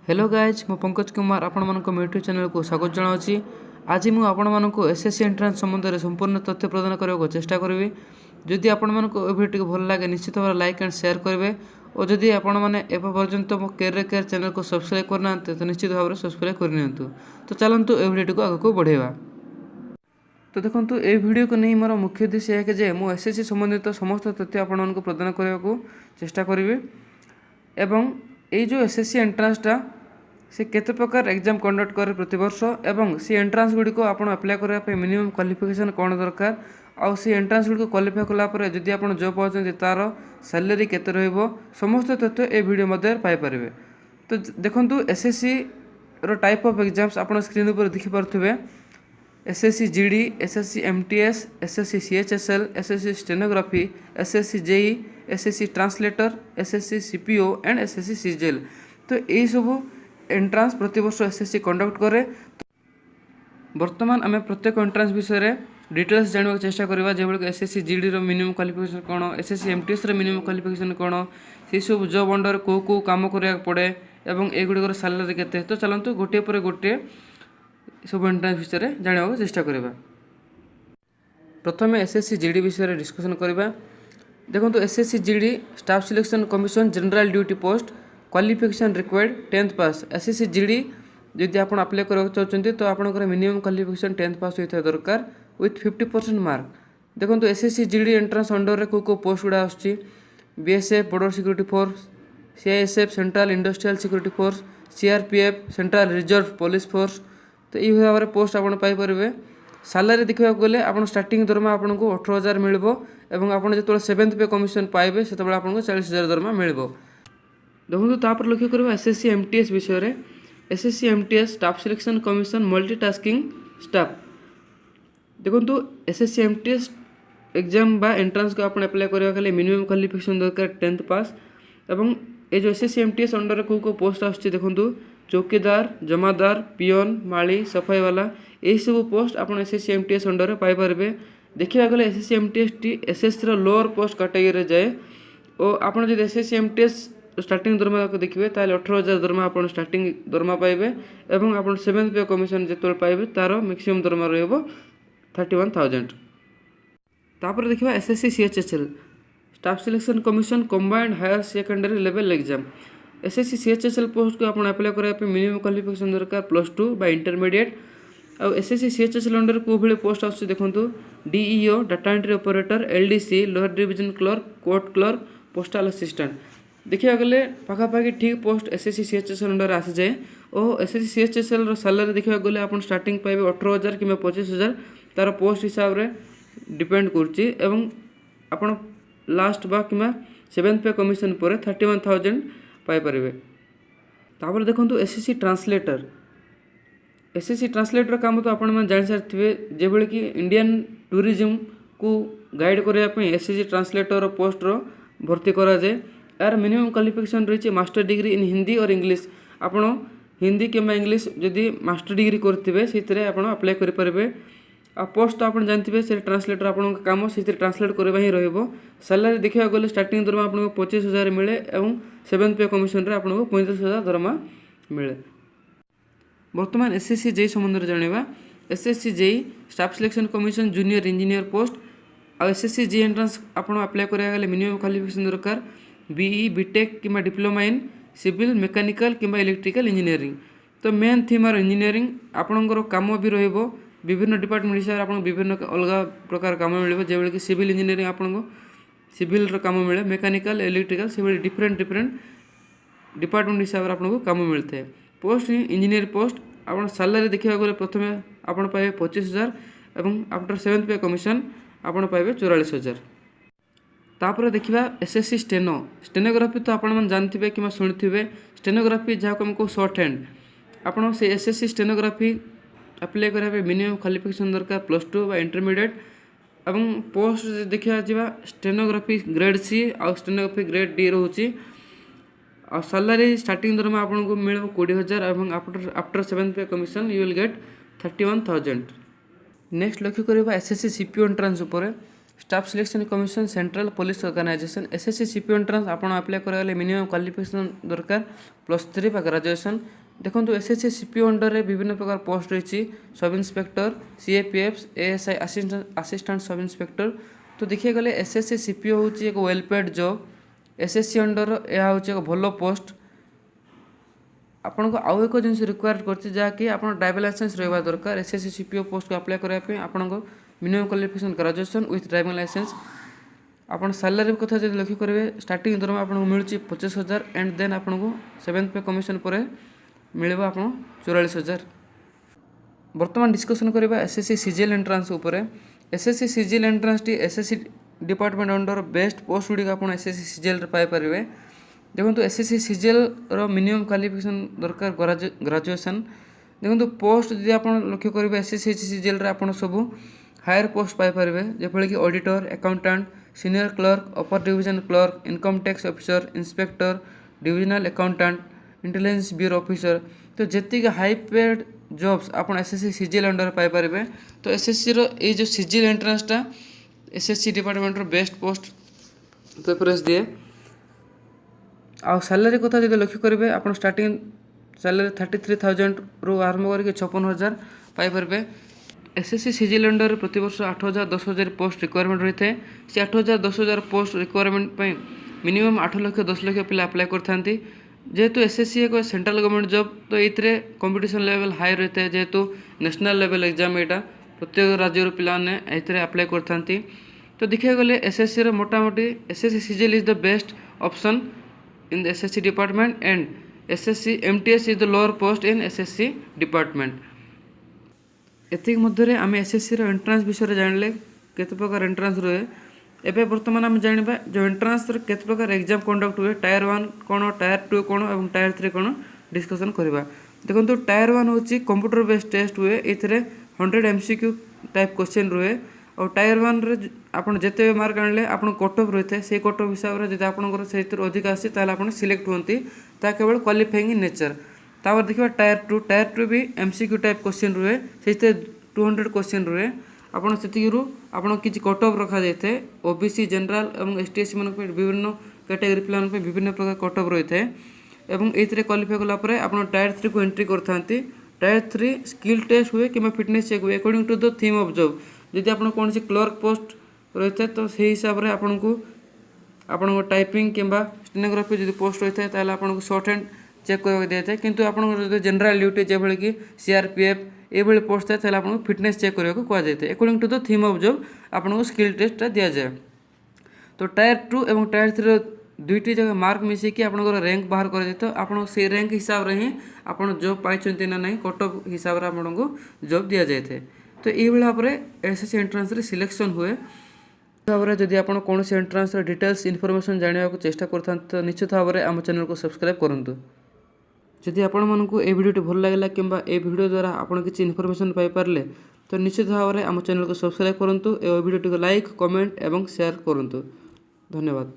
Hello guys मो पंकज कुमार आपण मानक यूट्यूब चैनल को स्वागत जनावि। आज मुझे आपण मानक एसएससी एंट्रांस संबंध में संपूर्ण तथ्य प्रदान करने को चेष्टा करी। जदि आपण मानक वीडियो भल लगे निश्चित भाव लाइक एंड शेयर करेंगे और जदि आपण मैंने एपर्यंत मो कैरियर केयर चैनल को सब्सक्राइब करना तो निश्चित भाव में सब्सक्राइब करनी। तो चलतु ए वीडियो को आगे बढ़ेगा। तो देखो ये वीडियो को नहीं मोर मुख्य उद्देश्य है कि मुझे एसएससी संबंधित समस्त तथ्य आपण प्रदान करने को चेष्टा करी। एवं ये जो एसएससी एंट्रांसटा से केते प्रकार एग्जाम कंडक्ट करे प्रति वर्ष एवं सी एंट्रांस गुडी को आपण अप्लाई करबा पे मिनिमम क्वालिफिकेशन कोन दरकार आउ सी एंट्रांस गुडी को क्वालिफाई कला पर जदि आपण जॉब पाउछन तार सैलरी केते रहइबो समस्त तथ्य ए वीडियो मध्ये पाई परिबे। तो देखंतु एसएससी रो टाइप ऑफ एग्जाम्स आपण स्क्रीन ऊपर देखि परथुबे। SSC GD, SSC MTS, SSC CHSL, SSC stenography, SSC JE, SSC translator, SSC CPO and SSC CGL. तो यही सब एंट्रांस प्रति वर्ष एसएससी कंडक्ट करे। वर्तमान आम प्रत्येक एंट्रांस विषय डिटेल्स जानवा चेष्टा करवा जो एसएससी जीडी रो मिनिमम क्वालिफिकेशन कौन, एसएससी एमटीएस रो मिनिमम क्वालिफिकेशन कौन, से सब जॉब अंडर को काम करा पड़े एवं एगुड़िकर सैलरी केते। तो चलतु गोटे पर गोटे सब एंट्रांस विषय जानवा चेष्टा करवा। प्रथम एसएससी जीडी विषय डिस्कसन करवा। देखो SSC GD staff selection commission general duty post qualification required 10th पास। एसएससी जीडी जदि आप अप्लाई करवा चाहते तो आपंकर मिनिमम क्वालिफिकेशन 10th पास होता दरकार विथ 50% मार्क। देखो एसएससी जीडी एंट्रांस अंडर को पोस्ट गुड़ा आसुच्ची BSF border security force, CISF central industrial security force, CRPF central reserve police force. तो ये भाव में पोस्ट आप पाइपर। सैलरी देखा गले आप स्टार्टिंग दरमा आपको 18,000 मिल और आप जो 7th पे कमिशन पाइबे से आपको 40,000 दरमा मिल। देखो तापर लक्ष्य करवा एसएससी एमटीएस विषय। SSC MTS staff selection commission multitasking staff. देखो एसएससी एमटीएस एग्जाम बा एंट्रांस को आप अप्लाई करने मिनिमम क्वालिफिकेशन दरकार 10th पास। एवं ये जो एसएससी एमटीएस अंडर को पोस्ट आसुच्ची देखो चौकीदार, जमादार, पियन, माली, सफाई वाला यही सब पोस्ट आप एसएससी एमटीएस अंडर पाइपर। देखा गले एसएससी एमटीएस टी एसएससी रो लोअर पोस्ट कैटेगरी जाए और आप एसएससी एमटीएस स्टार्टिंग दरमा को देखिए 18,000 दरमा आप स्टार्टिंग दरमा पाइबे और आप 7th पे कमिशन जो पाइबे तार मैक्सिमम दरमा रहिबो 31,000। तापर देखिए SSC CHSL staff selection commission combined higher secondary level exam. SSC CHSL post को आप अप्लाई करने मिनिमम क्वालिफिकेशन दरकार +2 बा इंटरमीडिएट। और एसएससी सीएचएसएल अंडर को भाई पोस्ट आसुच्ची देखो DEO data entry operator, LDC lower division clerk, court clerk, postal assistant. देखा गले पाखापाखि ठीक पोस्ट एसएससी सीएचएसएल अंडर आसी जाए और एसएससी सीएचएसएल सैलरी देखा गले आप स्टार्टिंग पाइबे 18,000 कि 25,000 तार पोस्ट हिसाब से डिपेंड करुच्ची एवं आपण लास्ट बा कि 7th पे कमिशन पर 31,000 पाइपर। तापर देखो एसएससी ट्रांसलेटर। एसएससी ट्रांसलेटर काम तो आप जान सारे जो कि इंडियन टूरिज्म को गाइड करने एसएससी ट्रांसलेटर पोस्ट रो भर्ती करा जाए। यार मिनिमम क्वालिफिकेशन रही मास्टर डिग्री इन हिंदी और इंग्लिश। आपड़ हिंदी कि इंग्लिश जदि मास्टर डिग्री करेंगे से अप्लाई करेंगे। आ पोस्ट तो आप जानते हैं से ट्रांसलेटर आपन काम से ट्रांसलेट करवा ही रही। सैलरी देखा गले स्टार्टिंग दरमा आपको 25,000 मिले और 7th पे कमिशन रे आपको 35,000 दरमा मिले। वर्तमान एसएससी जेई संबंध जाना। SSC JE staff selection commission junior engineer post और एसएससी जेई एंट्रांस आप अप्लाई करेंगे मिनिमम क्वालिफिकेशन दरकार बीई बीटेक कि डिप्लोमा इन सिविल मेकानिकल कि इलेक्ट्रिकल इंजीनियरिंग। तो मेन थीम आर इंजीनियरिंग आपणकर काम भी रहिबो विभिन्न डिपार्टमेंट हिसाब से आपको विभिन्न अलग प्रकार काम मिले जो कि सिविल इंजीनियरिंग आपको सिविल काम मिले, मेकानिकल इलेक्ट्रिकल से डिफरेंट डिपार्टमेंट हिसाब से आपको काम मिलता है। पोस्ट इंजीनियर पोस्ट आप सैलरी देखा गले प्रथम आप पाइबे 25,000 और आफ्टर 7th पे कमिशन आप पाइबे 44,000। तापर देखा एसएससी स्टेनोग्राफी तो आप जानते कि शुणी स्टेनोग्राफी जहाँ को हमको शॉर्ट हैंड आप एसएससी स्टेनोग्राफी अप्लाई करेंगे मिनिमम क्वालिफिकेशन दरकार +2 बा इंटरमीडिएट। और पोस्ट देखा जा स्टेनोग्राफी ग्रेड सी और स्टेनोग्राफी ग्रेड डी रोचे। और सैलरी स्टार्टिंग दरमा आपको मिले 20,000 और after 7th pay commission you will get 31,000। Next लक्ष्य करवा एसएससी सीपीओ एंट्रांस उपर। Staff selection commission central police organisation SSC CPO entrance आप अप्लाई कराले मिनिमम क्वालिफिकेशन दरकार +3 बा ग्रेजुएशन। देखो एसएससी सीपीओ अंडर रे विभिन्न प्रकार पोस्ट रही sub inspector CAPF ASI assistant sub inspector. तो देखिए गले एसएससी सीपीओ हूँ एक well paid job SSC under यह हूँ एक भल पोस्ट। आपन को आउ एक जिन रिक्वायर करकि आप ड्राइविंग लाइसेंस रहा दरकार एसएससी सीपीओ पोस्ट को अप्लाई करने आपन को minimum qualification graduation with driving licence. आपन सैलरी कथा जो लक्ष्य करेंगे स्टार्टिंग दरमा आपको मिलूँ 25,000 एंड देन आपन को 7th पे कमिशन पर मिले आप 44,000। बर्तमान डिस्कसन करवा एसएससी सीजीएल एंट्रांस उपरे। SSC CGL entrance T SSC department under best post Gudi आप एसएससी सीजीएल पाइपर। देखो एसएससी सीजीएल रो मिनिमम क्वालिफिकेशन दरकार ग्रेजुएशन। देखो पोस्ट जब आप लक्ष्य करेंगे एसएससी सीजीएल आप सब हायर पोस्ट पाइपर जपरि कि auditor accountant senior clerk upper division clerk income tax officer inspector divisional accountant intelligence bureau officer. तो जी हाई पेड जॉब्स आप एसएससी सीजीएल अंडर पाइपर। तो एसएससी रो ये जो सीजीएल एंट्रांसटा एसएससी डिपार्टमेंट रो best post preference दिए। आ salary कथा जो लक्ष्य करेंगे आप स्टार्टिंग सैलरी 33,000 रु आरंभ करके 56,000 पाइपर। एसएससी सीजीएल अंडर प्रति वर्ष 8,000 10,000 पोस्ट रिक्वायरमेंट रही है। से 8,000 10,000 post requirement minimum 8 lakh 10 lakh पिला अप्लाई करते। जेहेतु एसएससी एक सेंट्रल गवर्नमेंट जॉब तो ये कंपटीशन लेवल हाई रही है जेहेतु नेशनल लेवल एग्जाम यहाँ प्रत्येक राज्यर पिलाने अप्लाई करते। तो देखा गले एसएससी मोटामोटी SSC CGL is the best option in the SSC department and SSC MTS is the lower post in SSC department. एतिक मध्य आम एसएससी एंट्रांस विषय जानले केते प्रकार एंट्रांस रहे। एबे वर्तमान आम जानिबा जो एंट्रांस केते प्रकार एग्जाम कंडक्ट हुए टायर 1 कौन टायर 2 कौन और टायर 3 कौन डिस्कसन करवा। देखो टायर 1 हूँ कंप्यूटर बेस्ड टेस्ट हुए ये 100 MCQ टाइप क्वेश्चन रुए और टायर 1 रे आपन जेते मार्क आनले आपन कट ऑफ रही है से कट ऑफ हिसाब से जब आपंकर से अधिक आसी आप सिलेक्ट होती केवल क्वालिफाइंग इन नेचर। तापर देखिए टायर 2 भी MCQ टाइप क्वेश्चन रुए से 200 क्वेश्चन रुए आपन से किसी कट ऑफ रखा जाए ओबीसी जनरल और एसटी मान विभिन्न कैटेगरी प्लान विभिन्न प्रकार कट ऑफ रही है। और ये क्वालिफाई कलापर आप टायर 3 को एंट्री करते। टायर 3 स्किल टेस्ट हुए कि फिटनेस चेक हुए according to the theme of job. जदि आप कौन क्लर्क पोस्ट रही है तो से हिसाब से आपन को टाइपिंग कि स्टेनोग्राफी जो पोस्ट रही है आपको शॉर्ट हैंड चेक करने दिए था। किंतु आप जनरल ड्यूटी जो कि सीआरपीएफ ये पोस्ट था आपको फिटनेस चेक करने को कहुए according to the theme of job आपको स्किल टेस्ट दि जाए। तो टायर 2 और टायर 3 दुईटी जगह मार्क मिसेकी आप रैंक बाहर कर तो आप रैंक हिसाब से ही आप जॉब पाई ना ना कट ऑफ हिसाब से आपको जॉब दि जाए। तो ये भाव में एसएससी एंट्रांस सिलेक्शन हुए। भाव में जदि आप कौन एंट्रांस डिटेल्स इनफॉरमेशन जानने को चेष्टा करते तो निश्चित भाव में आम चैनल को सब्सक्राइब करूँ। जदि आपण मानकु ए वीडियोटी भल लागला किंबा ए वीडियो द्वारा आपण किसी इनफॉरमेशन पाई पारले तो निश्चित भाव में आम चैनल को सब्सक्राइब करूँ। ए वीडियोटी को लाइक कमेंट एवं शेयर करूँ। धन्यवाद।